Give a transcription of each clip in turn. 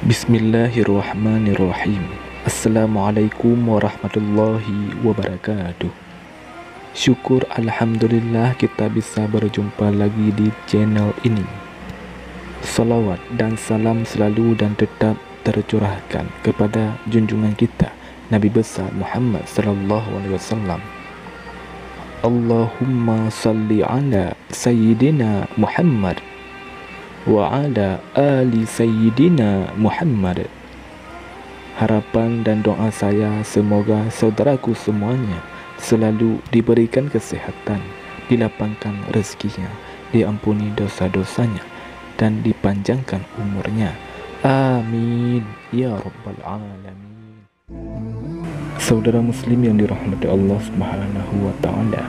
Bismillahirrahmanirrahim. Assalamualaikum warahmatullahi wabarakatuh. Syukur alhamdulillah kita bisa berjumpa lagi di channel ini. Salawat dan salam selalu dan tetap tercurahkan kepada junjungan kita Nabi besar Muhammad sallallahu alaihi wasallam. Allahumma salli ala sayyidina Muhammad wa ala ali sayyidina Muhammad. Harapan dan doa saya semoga saudaraku semuanya selalu diberikan kesehatan, dilapangkan rezekinya, diampuni dosa-dosanya, dan dipanjangkan umurnya. Amin ya rabbal alamin. Saudara muslim yang dirahmati Allah Subhanahu wa taala,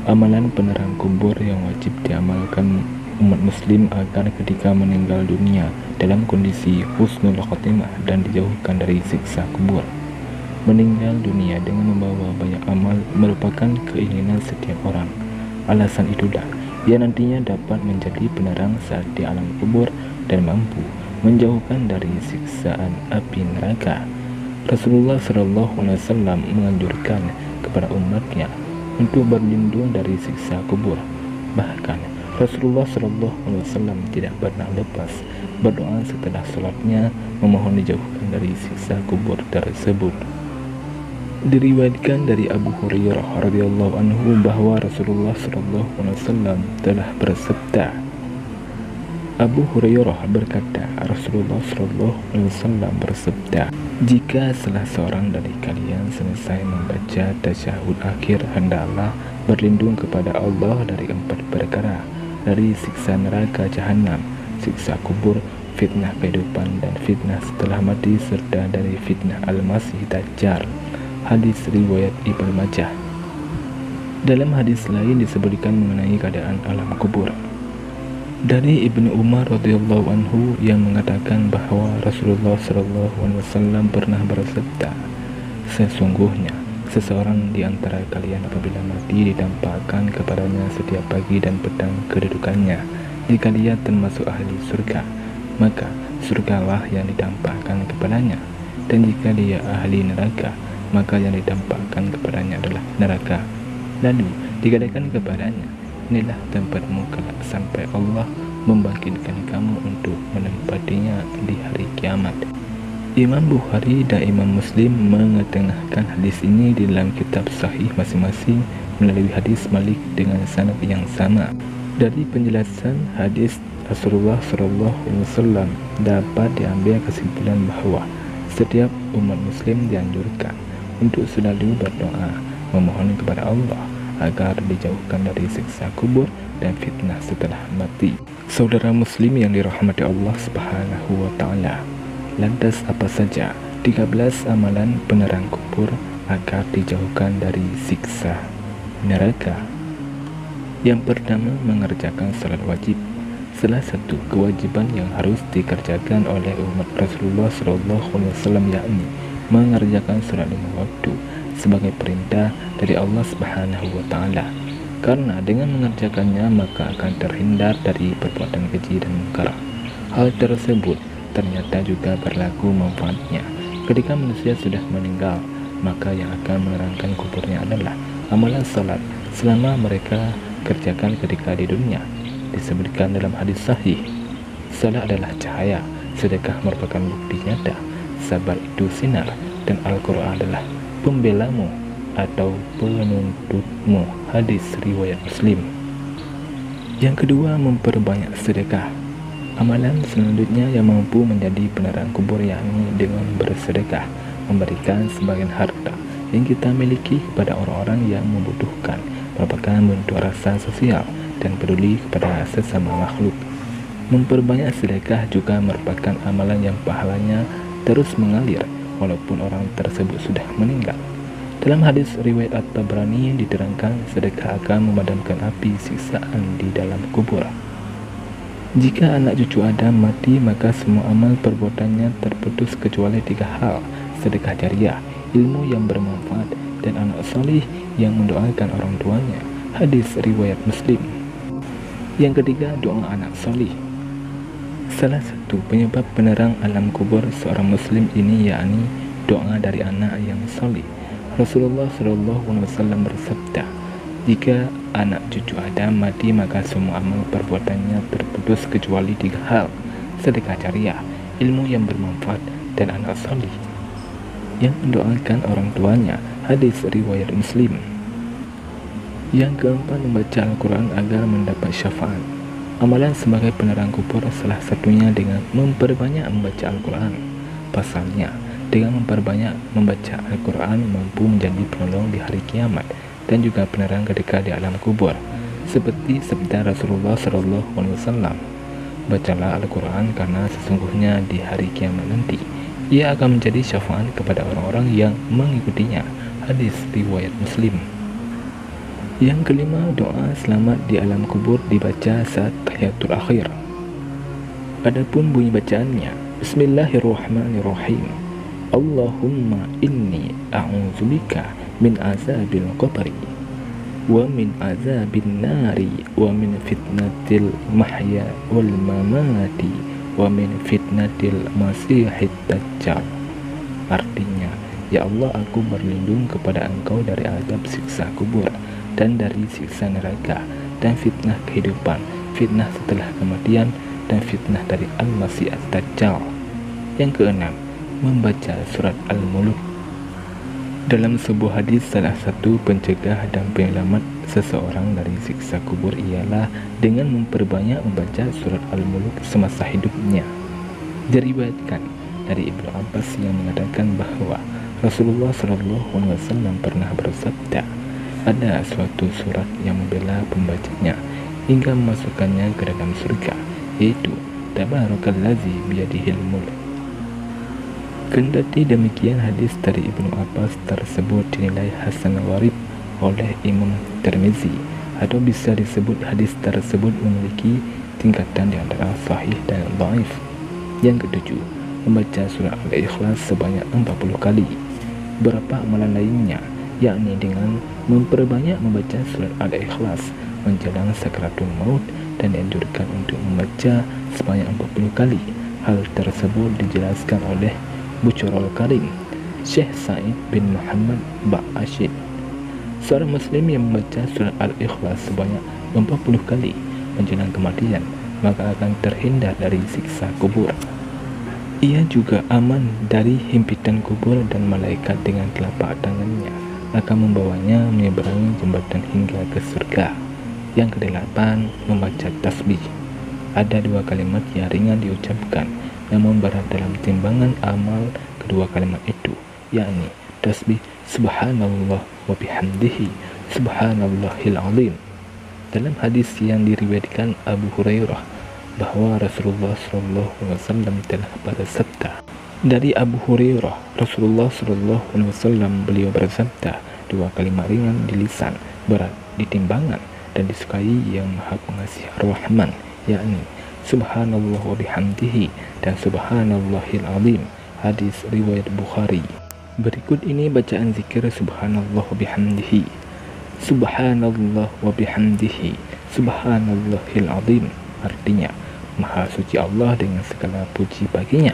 amalan penerang kubur yang wajib diamalkan umat muslim agar ketika meninggal dunia dalam kondisi husnul khotimah dan dijauhkan dari siksa kubur. Meninggal dunia dengan membawa banyak amal merupakan keinginan setiap orang. Alasan itulah ia nantinya dapat menjadi penerang saat di alam kubur dan mampu menjauhkan dari siksaan api neraka. Rasulullah SAW menganjurkan kepada umatnya untuk berlindung dari siksa kubur. Bahkan Rasulullah SAW tidak pernah lepas berdoa setelah sholatnya memohon dijauhkan dari siksa kubur tersebut. Diriwayatkan dari Abu Hurairah radhiyallahu anhu bahwa Rasulullah SAW telah bersabda. Abu Hurairah berkata, Rasulullah SAW bersabda, jika salah seorang dari kalian selesai membaca tasyahud akhir, hendaklah berlindung kepada Allah dari 4 perkara, dari siksa neraka jahanam, siksa kubur, fitnah kehidupan dan fitnah setelah mati, serta dari fitnah al-masih dajjal. Hadis riwayat Ibnu Majah. Dalam hadis lain disebutkan mengenai keadaan alam kubur. Dari Ibnu Umar radhiyallahu anhu yang mengatakan bahwa Rasulullah SAW pernah bersabda, sesungguhnya seseorang di antara kalian apabila mati ditampakkan kepadanya setiap pagi dan petang kedudukannya. Jika dia termasuk ahli surga, maka surgalah yang ditampakkan kepadanya, dan jika dia ahli neraka, maka yang ditampakkan kepadanya adalah neraka. Lalu dikatakan kepadanya, inilah tempatmu kelak sampai Allah membangkitkan kamu untuk menempatinya di hari kiamat. Imam Bukhari dan Imam Muslim mengetengahkan hadis ini di dalam kitab sahih masing-masing melalui hadis Malik dengan sanad yang sama. Dari penjelasan hadis Rasulullah SAW dapat diambil kesimpulan bahwa setiap umat muslim dianjurkan untuk selalu berdoa memohon kepada Allah agar dijauhkan dari siksa kubur dan fitnah setelah mati. Saudara muslim yang dirahmati Allah Subhanahu wa taala, lantas apa saja 13 amalan penerang kubur agar dijauhkan dari siksa neraka? Yang pertama, mengerjakan salat wajib. Salah satu kewajiban yang harus dikerjakan oleh umat Rasulullah SAW yakni mengerjakan salat 5 waktu sebagai perintah dari Allah Subhanahu wa taala. Karena dengan mengerjakannya maka akan terhindar dari perbuatan keji dan mungkar. Hal tersebut ternyata juga berlaku manfaatnya ketika manusia sudah meninggal, maka yang akan menerangkan kuburnya adalah amalan salat selama mereka kerjakan ketika di dunia. Disebutkan dalam hadis sahih, salat adalah cahaya, sedekah merupakan bukti nyata, sabar itu sinar, dan Al-Quran adalah pembelamu atau penuntutmu. Hadis riwayat Muslim. Yang kedua, memperbanyak sedekah. Amalan selanjutnya yang mampu menjadi penerang kubur yakni dengan bersedekah, memberikan sebagian harta yang kita miliki kepada orang-orang yang membutuhkan, merupakan bentuk rasa sosial dan peduli kepada sesama makhluk. Memperbanyak sedekah juga merupakan amalan yang pahalanya terus mengalir walaupun orang tersebut sudah meninggal. Dalam hadis riwayat At-Tabrani diterangkan sedekah akan memadamkan api siksaan di dalam kubur. Jika anak cucu Adam mati, maka semua amal perbuatannya terputus kecuali 3 hal: sedekah jariah, ilmu yang bermanfaat, dan anak salih yang mendoakan orang tuanya. Hadis riwayat Muslim. Yang ketiga, doa anak salih. Salah satu satu penyebab penerang alam kubur seorang muslim ini yakni doa dari anak yang saleh. Rasulullah SAW bersabda, jika anak cucu Adam mati maka semua amal perbuatannya terputus kecuali 3 hal: sedekah jariah, ilmu yang bermanfaat, dan anak saleh yang mendoakan orang tuanya. Hadis riwayat Muslim. Yang keempat, membaca Al-Quran agar mendapat syafaat. Amalan sebagai penerang kubur salah satunya dengan memperbanyak membaca Al-Quran. Pasalnya, dengan memperbanyak membaca Al-Quran mampu menjadi penolong di hari kiamat dan juga penerang ketika di alam kubur. Seperti sabda Rasulullah SAW, bacalah Al-Quran karena sesungguhnya di hari kiamat nanti ia akan menjadi syafaat kepada orang-orang yang mengikutinya. Hadis riwayat Muslim. Yang kelima, doa selamat di alam kubur dibaca saat tahiyatul akhir. Adapun bunyi bacaannya, Bismillahirrahmanirrahim. Allahumma inni a'udzubika min azabil qabri wa min azabin nari wa min fitnatil mahya wal mamati wa min fitnatil masihid dajjal. Artinya, ya Allah, aku berlindung kepada Engkau dari azab siksa kubur dan dari siksa neraka dan fitnah kehidupan, fitnah setelah kematian, dan fitnah dari Al-Masih Ad-Dajjal. Yang keenam, membaca surat Al-Mulk. Dalam sebuah hadis, salah satu pencegah dan penyelamat seseorang dari siksa kubur ialah dengan memperbanyak membaca surat Al-Mulk semasa hidupnya. Diriwayatkan dari Ibnu Abbas yang mengatakan bahwa Rasulullah SAW pernah bersabda, ada suatu surat yang membela pembacanya hingga memasukkannya ke dalam surga, yaitu Tabarakallazi biyadihil mulk. Kendati demikian, hadis dari Ibnu Abbas tersebut dinilai hasan gharib oleh Imam Tirmizi, atau bisa disebut hadis tersebut memiliki tingkatan di antara sahih dan dhaif. Yang ketujuh, membaca surah Al-Ikhlas sebanyak 40 kali. Beberapa amalan lainnya, yakni dengan memperbanyak membaca surat Al-Ikhlas menjelang sakaratul maut dan dianjurkan untuk membaca sebanyak 40 kali. Hal tersebut dijelaskan oleh Buchorul Karim, Syekh Said bin Muhammad Ba'ashid. Seorang muslim yang membaca surat Al-Ikhlas sebanyak 40 kali menjelang kematian maka akan terhindar dari siksa kubur. Ia juga aman dari himpitan kubur dan malaikat dengan telapak tangannya akan membawanya menyeberangi jembatan hingga ke surga. Yang kedelapan, membaca tasbih. Ada 2 kalimat yang ringan diucapkan namun berat dalam timbangan amal kedua kalimat itu, yakni tasbih subhanallah wa bihamdihi subhanallahil azim. Dalam hadis yang diriwayatkan Abu Hurairah bahwa Rasulullah SAW telah bersabda, dari Abu Hurairah, Rasulullah SAW beliau bersabda, 2 kalimat ringan di lisan, berat di timbangan dan disukai yang Maha Pengasih Ar-Rahman, yakni subhanallah wa bihamdihi dan subhanallahil azim. Hadis riwayat Bukhari. Berikut ini bacaan zikir subhanallah wa bihamdihi, subhanallah wa bihamdihi, subhanallahil azim. Artinya, Maha suci Allah dengan segala puji baginya,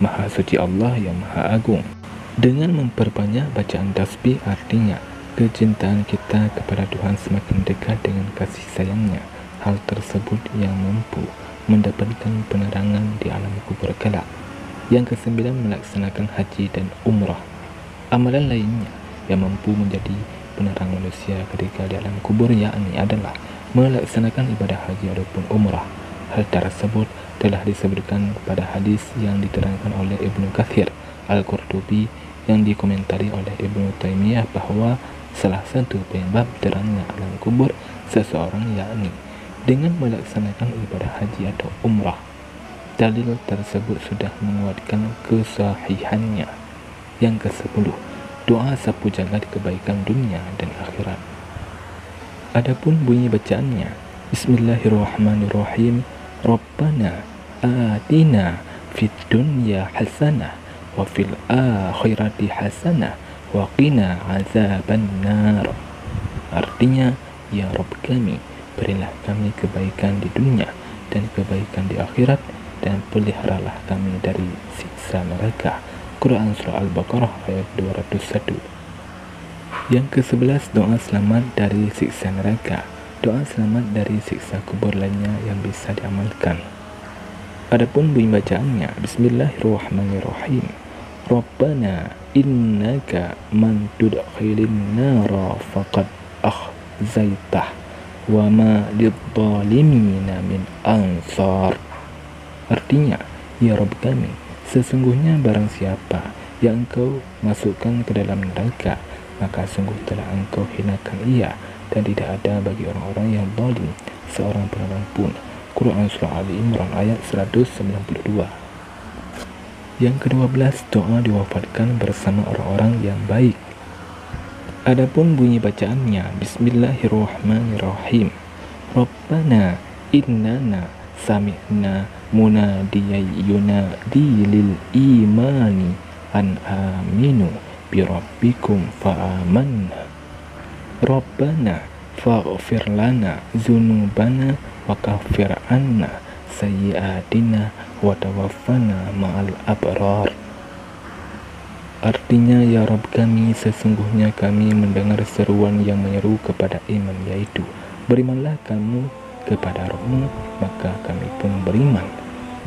Maha suci Allah yang Maha Agung. Dengan memperbanyak bacaan tasbih, artinya kecintaan kita kepada Tuhan semakin dekat dengan kasih sayangnya. Hal tersebut yang mampu mendapatkan penerangan di alam kubur kelak. Yang kesembilan, melaksanakan haji dan umrah. Amalan lainnya yang mampu menjadi penerang manusia ketika di alam kubur yakni adalah melaksanakan ibadah haji ataupun umrah. Hal tersebut telah disebutkan pada hadis yang diterangkan oleh Ibnu Katsir Al-Qurtubi yang dikomentari oleh Ibnu Taimiyah bahwa salah satu penyebab terangnya alam kubur seseorang yakni dengan melaksanakan ibadah haji atau umrah. Dalil tersebut sudah menguatkan kesahihannya. Yang ke-10, doa sapu jagat kebaikan dunia dan akhirat. Adapun bunyi bacaannya, Bismillahirrahmanirrahim. Rabbana atina fid dunya hasanah wa fil akhirati hasanah wa qina azabannar. Artinya, ya Rabb kami, berilah kami kebaikan di dunia dan kebaikan di akhirat, dan peliharalah kami dari siksa neraka. Quran Surah Al-Baqarah ayat 201. Yang ke-11, doa selamat dari siksa neraka. Doa selamat dari siksa kubur lainnya yang bisa diamalkan. Adapun bunyi bacaannya, Bismillahirrahmanirrahim. Rabbana innaka man tudkhilin nara faqad akhzaitah wa ma lidzalimina min ansar. Artinya, ya Rabb kami, sesungguhnya barang siapa yang Engkau masukkan ke dalam neraka, maka sungguh telah Engkau hinakan ia, dan tidak ada bagi orang-orang yang zalim seorang penolong pun. Quran Surah Ali Imran ayat 192. Yang ke-12, doa diwafatkan bersama orang-orang yang baik. Adapun bunyi bacaannya, Bismillahirrahmanirrahim. Rabbana innana sami'na munadiyan yunadi lil imani an aminu birabbikum fa'amanna. Rabbana faghfir lana dzunubana wa kaffir anna sayyi'atina wa tawaffana ma'al abrar. Artinya, ya Rabb kami, sesungguhnya kami mendengar seruan yang menyeru kepada iman, yaitu berimanlah kamu kepada Rabb-Mu, maka kami pun beriman.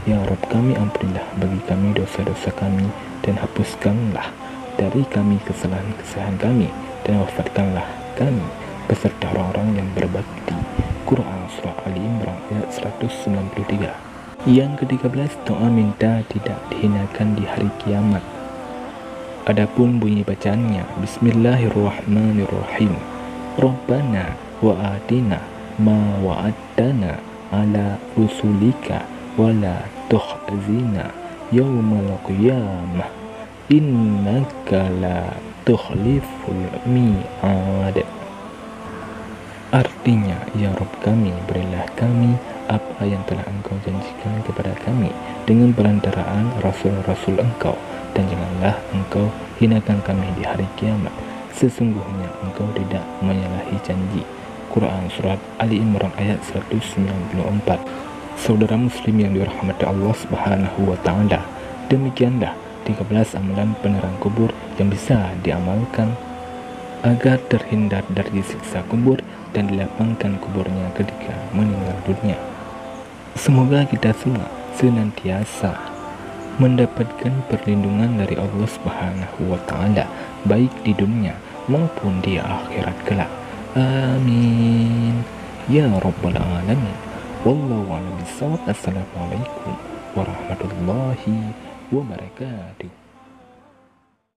Ya Rabb kami, ampunilah bagi kami dosa-dosa kami, dan hapuskanlah dari kami kesalahan-kesalahan kami, dan wafatkanlah kami beserta orang-orang yang berbakti. Quran Surah Ali Imran ayat 193. Yang ke-13, doa minta tidak dihinakan di hari kiamat. Adapun bunyi bacaannya, Bismillahirrahmanirrahim. Rabbana wa atina ma wa'adtana ala rusulika wa la tukhzina yawmal qiyamah innaka la tukhliful mi'ad. Artinya, ya Rabb kami, berilah kami apa yang telah Engkau janjikan kepada kami dengan perantaraan rasul-rasul Engkau, dan janganlah Engkau hinakan kami di hari kiamat. Sesungguhnya Engkau tidak menyalahi janji. Quran Surat Ali Imran ayat 194. Saudara muslim yang dirahmati Allah Subhanahu wa Ta'ala, demikianlah 13 amalan penerang kubur yang bisa diamalkan agar terhindar dari siksa kubur dan dilapangkan kuburnya ketika meninggal dunia. Semoga kita semua senantiasa mendapatkan perlindungan dari Allah Subhanahu wa Ta'ala, baik di dunia maupun di akhirat kelak. Amin ya rabbal alamin. Wallahu a'lam bishawab. Assalamualaikum warahmatullahi wabarakatuh.